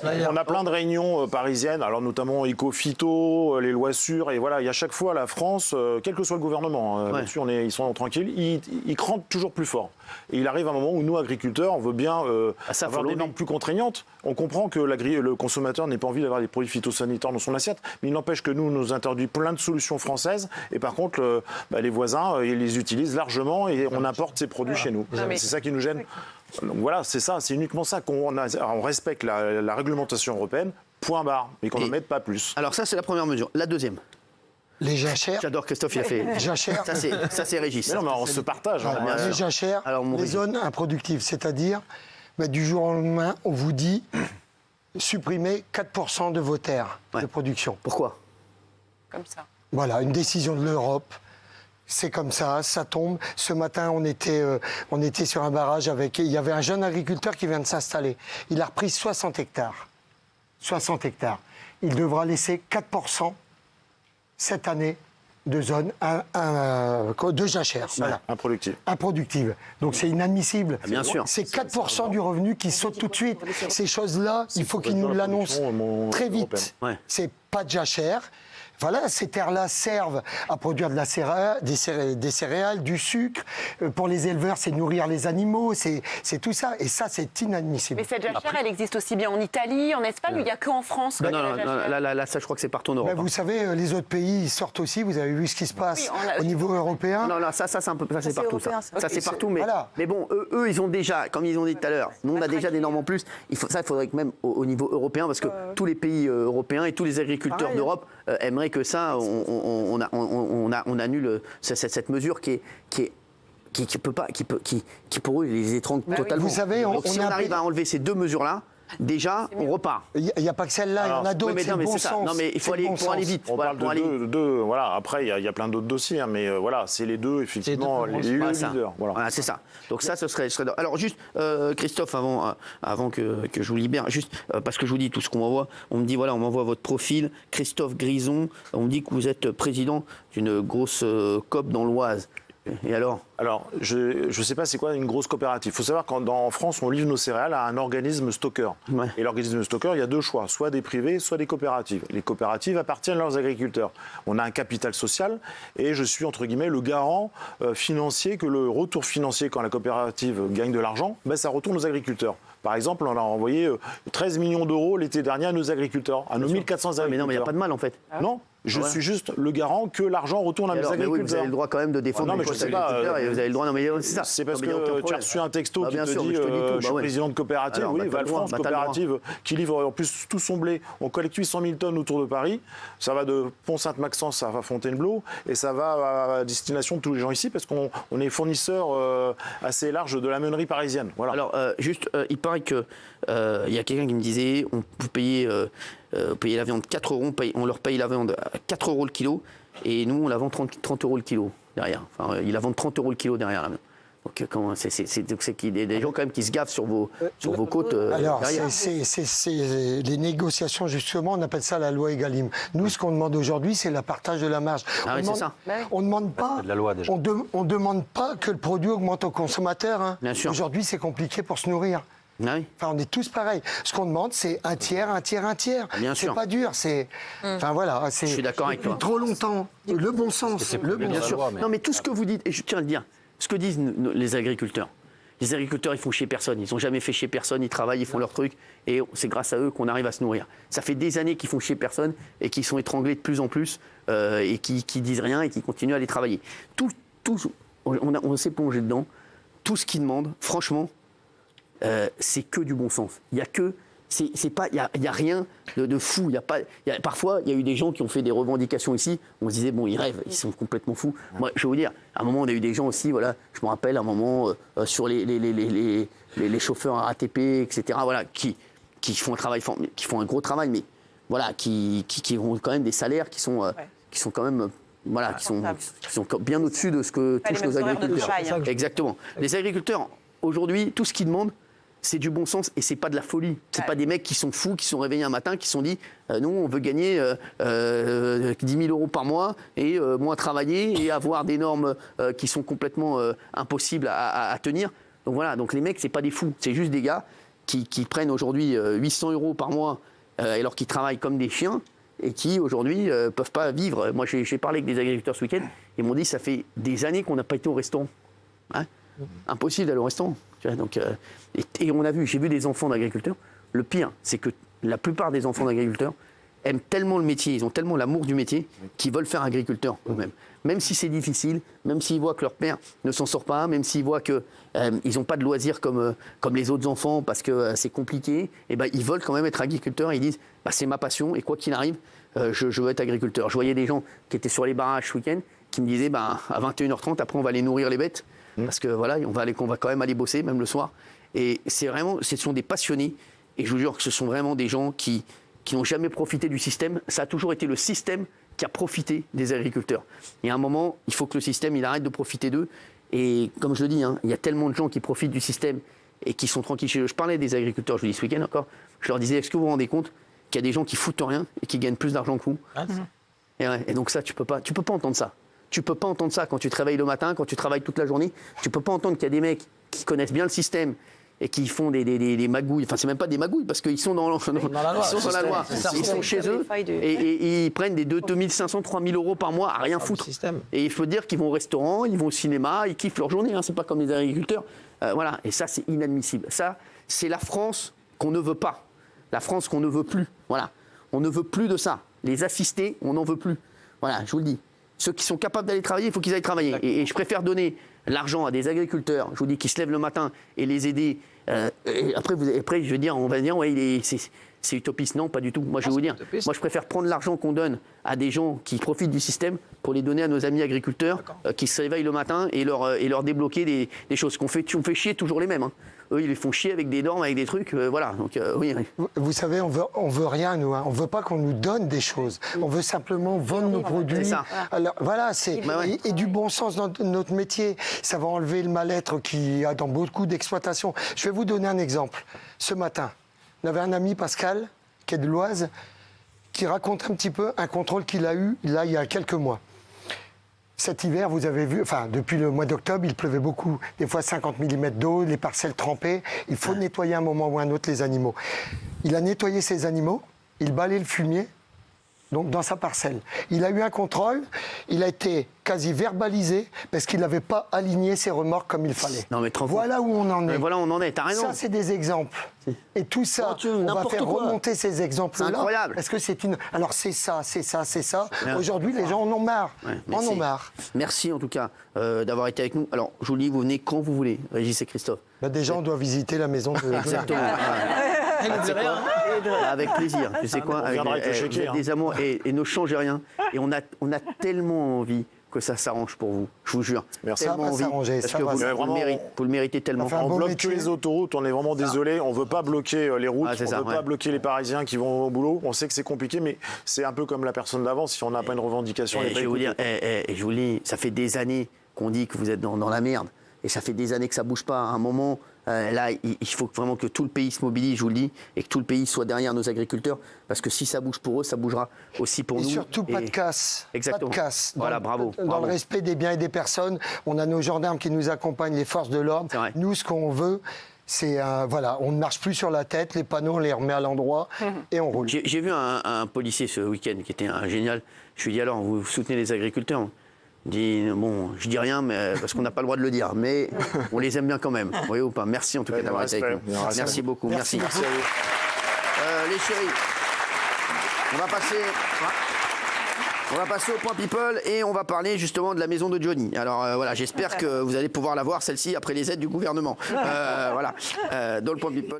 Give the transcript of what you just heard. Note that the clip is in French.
on a plein de réunions parisiennes, alors notamment éco-phyto, les lois sûres, et voilà, il y a chaque fois la France, quel que soit le gouvernement, là-dessus ils sont tranquilles, ils crampent toujours plus fort. Et il arrive un moment où nous, agriculteurs, on veut bien avoir des normes plus contraignantes. On comprend que le consommateur n'ait pas envie d'avoir des produits phytosanitaires dans son assiette, mais il n'empêche que nous interdit plein de solutions françaises, et par contre, les voisins, ils les utilisent largement, et on importe ces produits chez nous. C'est ça qui nous gêne. Donc voilà, c'est ça, c'est uniquement ça on respecte la réglementation européenne, point barre, mais qu'on n'en mette pas plus. Alors ça, c'est la première mesure. La deuxième. Les jachères. J'adore Christophe, il a fait. Jachères. Ça c'est Régis. Mais non, mais on se partage. Les jachères, les zones improductives, c'est-à-dire, du jour au lendemain, on vous dit supprimer 4% de vos terres de production. Pourquoi? Comme ça. Voilà, une décision de l'Europe. C'est comme ça tombe. Ce matin, on était sur un barrage il y avait un jeune agriculteur qui vient de s'installer. Il a repris 60 hectares. 60 hectares. Il devra laisser 4% cette année de zones de jachères. Voilà. Improductives. Donc c'est inadmissible. Bien sûr. C'est 4% du revenu qui saute tout de suite. Ces choses-là, il faut qu'ils nous l'annoncent très vite. C'est pas de jachère. Voilà, ces terres-là servent à produire des céréales, du sucre. Pour les éleveurs, c'est nourrir les animaux, c'est tout ça. Et ça, c'est inadmissible. Mais cette jachère, elle existe aussi bien en Italie, en Espagne, ou il n'y a qu'en France? Non, là, ça, je crois que c'est partout en Europe. Vous savez, les autres pays, ils sortent aussi. Vous avez vu ce qui se passe au niveau européen. Non, ça c'est un peu, ça c'est partout. Ça c'est partout, mais bon, eux, ils ont déjà, comme ils ont dit tout à l'heure, nous on a déjà des normes en plus. Il faudrait que même au niveau européen, parce que tous les pays européens et tous les agriculteurs d'Europe aimeraient que ça, on annule cette mesure qui pour eux les étrangle totalement. Vous savez, donc si on arrive à enlever ces deux mesures-là, déjà, on repart. Il n'y a pas que celle-là, il y en a d'autres. C'est le bon sens. Non, mais il faut aller vite. On parle de deux. Voilà. Après, il y a plein d'autres dossiers, mais voilà, c'est les deux, effectivement, les leaders. Voilà, c'est ça. Donc ça, ce serait. Alors juste, Christophe, avant que je vous libère, juste parce que je vous dis tout ce qu'on m'envoie, on me dit voilà, on m'envoie votre profil, Christophe Grison, on me dit que vous êtes président d'une grosse COP dans l'Oise. Et alors, je ne sais pas c'est quoi une grosse coopérative. Il faut savoir qu'en France, on livre nos céréales à un organisme stockeur. Et l'organisme stockeur, il y a deux choix, soit des privés, soit des coopératives. Les coopératives appartiennent à leurs agriculteurs. On a un capital social et je suis, entre guillemets, le garant financier que le retour financier, quand la coopérative gagne de l'argent, ça retourne aux agriculteurs. Par exemple, on a envoyé 13 millions d'euros l'été dernier à nos agriculteurs, à nos 1400 agriculteurs. Mais non, mais il n'y a pas de mal en fait. Non. Je suis juste le garant que l'argent retourne à mes agriculteurs. Mais oui, vous avez le droit quand même de défendre les agriculteurs et vous avez le droit. Non, mais c'est ça. C'est parce que tu as reçu un texto qui te dit je suis président de coopérative. Oui, Valfrance, coopérative qui livre en plus tout son blé. On collecte 800 000 tonnes autour de Paris. Ça va de Pont-Sainte-Maxence à Fontainebleau et ça va à destination de tous les gens ici parce qu'on est fournisseur assez large de la meunerie parisienne. Voilà. Alors, juste, il paraît qu'il y a quelqu'un qui me disait vous payez la viande 4 euros, on leur paye la viande à 4 euros le kilo, et nous, on la vend 30 euros le kilo derrière. Enfin, ils la vendent 30 euros le kilo derrière la viande. Donc, c'est qu'il y a des gens quand même qui se gavent sur vos côtes. Alors, c'est les négociations, justement, on appelle ça la loi Egalim. Nous, ce qu'on demande aujourd'hui, c'est le partage de la marge. C'est ça. On ne demande pas, la loi, déjà. On demande pas que le produit augmente au consommateur. Hein. Bien sûr. Aujourd'hui, c'est compliqué pour se nourrir. Oui. Enfin, on est tous pareils. Ce qu'on demande, c'est un tiers, un tiers, un tiers. Bien sûr. C'est pas dur. Enfin voilà. Je suis d'accord avec toi. Trop longtemps. Le bon sens. Bien sûr. Non, mais tout ce que vous dites, et je tiens à le dire, ce que disent les agriculteurs. Les agriculteurs, ils font chier personne. Ils n'ont jamais fait chier personne. Ils travaillent, ils font leur truc. Et c'est grâce à eux qu'on arrive à se nourrir. Ça fait des années qu'ils font chier personne et qu'ils sont étranglés de plus en plus et qui disent rien et qui continuent à aller travailler. On s'est plongé dedans. Tout ce qu'ils demandent, franchement, c'est que du bon sens. Il y a que, il y a rien de fou. Parfois, il y a eu des gens qui ont fait des revendications ici. On se disait bon, ils rêvent, ils sont complètement fous. Moi, je vais vous dire, à un moment, on a eu des gens aussi. Voilà, je me rappelle à un moment sur les chauffeurs RATP, etc. Voilà, qui font un travail, qui font un gros travail, mais voilà, qui ont quand même des salaires qui sont quand même. Voilà, qui sont bien au-dessus de ce que touchent nos agriculteurs. Exactement. Les agriculteurs, aujourd'hui, tout ce qu'ils demandent, c'est du bon sens et c'est pas de la folie. C'est pas des mecs qui sont fous, qui sont réveillés un matin, qui se sont dit nous, on veut gagner 10 000 euros par mois et moins travailler et avoir des normes qui sont complètement impossibles à tenir. Donc voilà, donc les mecs, c'est pas des fous. C'est juste des gars qui prennent aujourd'hui 800 € par mois alors qu'ils travaillent comme des chiens et qui aujourd'hui ne peuvent pas vivre. Moi j'ai parlé avec des agriculteurs ce week-end, ils m'ont dit ça fait des années qu'on n'a pas été au restaurant. Hein, impossible d'aller au restaurant. Tu vois, donc, et on a vu, j'ai vu des enfants d'agriculteurs. Le pire, c'est que la plupart des enfants d'agriculteurs aiment tellement le métier, ils ont tellement l'amour du métier qu'ils veulent faire agriculteur eux-mêmes. Même si c'est difficile, même s'ils voient que leur père ne s'en sort pas, même s'ils voient qu'ils n'ont pas de loisirs comme les autres enfants parce que c'est compliqué, et ben, ils veulent quand même être agriculteurs. Ils disent bah, c'est ma passion et quoi qu'il arrive, je veux être agriculteur. Je voyais des gens qui étaient sur les barrages ce week-end qui me disaient bah, à 21h30, après on va aller nourrir les bêtes parce que voilà, on va quand même aller bosser, même le soir. Et c'est vraiment, ce sont des passionnés et je vous jure que ce sont vraiment des gens qui n'ont jamais profité du système. Ça a toujours été le système qui a profité des agriculteurs. Et à un moment, il faut que le système il arrête de profiter d'eux. Et comme je le dis, hein, il y a tellement de gens qui profitent du système et qui sont tranquilles chez eux. Je parlais des agriculteurs, je le dis ce week-end encore, je leur disais, est-ce que vous vous rendez compte qu'il y a des gens qui foutent rien et qui gagnent plus d'argent que vous ? Et donc ça, tu peux pas entendre ça. Tu peux pas entendre ça quand tu te réveilles le matin, quand tu travailles toute la journée. Tu peux pas entendre qu'il y a des mecs qui connaissent bien le système et qui font des magouilles. Enfin, c'est même pas des magouilles parce qu'ils sont dans la loi. Ils sont chez eux et ils prennent des 2500, 3000 € par mois à rien foutre. Et il faut dire qu'ils vont au restaurant, ils vont au cinéma, ils kiffent leur journée. Hein. C'est pas comme les agriculteurs. Voilà. Et ça, c'est inadmissible. Ça, c'est la France qu'on ne veut pas. La France qu'on ne veut plus. Voilà. On ne veut plus de ça. Les assistés, on n'en veut plus. Voilà, je vous le dis. Ceux qui sont capables d'aller travailler, il faut qu'ils aillent travailler. Et je préfère donner l'argent à des agriculteurs, je vous dis, qui se lèvent le matin et les aider. Et après, je veux dire, on va dire, ouais, c'est utopiste. Non, pas du tout. Moi, je vais vous dire, moi, je préfère prendre l'argent qu'on donne à des gens qui profitent du système pour les donner à nos amis agriculteurs qui se réveillent le matin et leur débloquer des choses. On fait chier toujours les mêmes. Hein. Eux, ils les font chier avec des normes, avec des trucs. Voilà. Donc, oui. Vous savez, on veut rien, nous. Hein. On veut pas qu'on nous donne des choses. On veut simplement vendre nos produits. C'est ça. Alors, voilà, et du bon sens dans notre métier. Ça va enlever le mal-être qu'il y a dans beaucoup d'exploitations. Je vais vous donner un exemple. Ce matin, on avait un ami, Pascal, qui est de l'Oise, qui raconte un petit peu un contrôle qu'il a eu là il y a quelques mois. Cet hiver, vous avez vu, enfin depuis le mois d'octobre, il pleuvait beaucoup, des fois 50 mm d'eau, les parcelles trempées. Il faut nettoyer à un moment ou à un autre les animaux. Il a nettoyé ses animaux, il balaye le fumier, donc dans sa parcelle. Il a eu un contrôle, il a été quasi verbalisé parce qu'il n'avait pas aligné ses remorques comme il fallait. Non, mais voilà où on en est. Voilà où on en est, t'as raison. Ça, c'est des exemples. Et tout ça, on va faire remonter ces exemples-là. C'est incroyable. Parce que c'est une... Alors c'est ça. Aujourd'hui, les gens en ont marre. En ont marre. Merci en tout cas d'avoir été avec nous. Alors, je vous le dis, vous venez quand vous voulez, Régis et Christophe. Bah, déjà, on doit visiter la maison de... Exactement. Avec plaisir. Tu sais quoi, avec des amours et ne changez rien. Et on a tellement envie que ça s'arrange pour vous. Je vous jure. Merci. Ça va s'arranger. Parce que vous le méritez tellement. Enfin, on beau bloque métier. que les autoroutes, on est vraiment désolé. On ne veut pas bloquer les routes, on ne veut pas bloquer les Parisiens qui vont au boulot. On sait que c'est compliqué, mais c'est un peu comme la personne d'avant. Si on n'a pas une revendication, je vais vous dire, je vous le dis, ça fait des années qu'on dit que vous êtes dans la merde. Et ça fait des années que ça ne bouge pas. À un moment, là, il faut vraiment que tout le pays se mobilise, je vous le dis, et que tout le pays soit derrière nos agriculteurs. Parce que si ça bouge pour eux, ça bougera aussi pour nous. Et surtout, pas de casse. Exactement. Pas de casse. Voilà, bravo. Dans le respect des biens et des personnes, on a nos gendarmes qui nous accompagnent, les forces de l'ordre. Nous, ce qu'on veut, c'est voilà, on ne marche plus sur la tête, les panneaux, on les remet à l'endroit et on roule. J'ai vu un policier ce week-end qui était génial. Je lui ai dit, alors, vous soutenez les agriculteurs ? Il dit, bon, je dis rien mais, parce qu'on n'a pas le droit de le dire, mais on les aime bien quand même. Vous voyez ou pas ? Merci en tout cas d'avoir été avec nous. Merci beaucoup. Merci. Merci à vous. Les chéris, on va passer au point people et on va parler justement de la maison de Johnny. Alors voilà, j'espère que vous allez pouvoir la voir celle-ci après les aides du gouvernement. Voilà, dans le point people.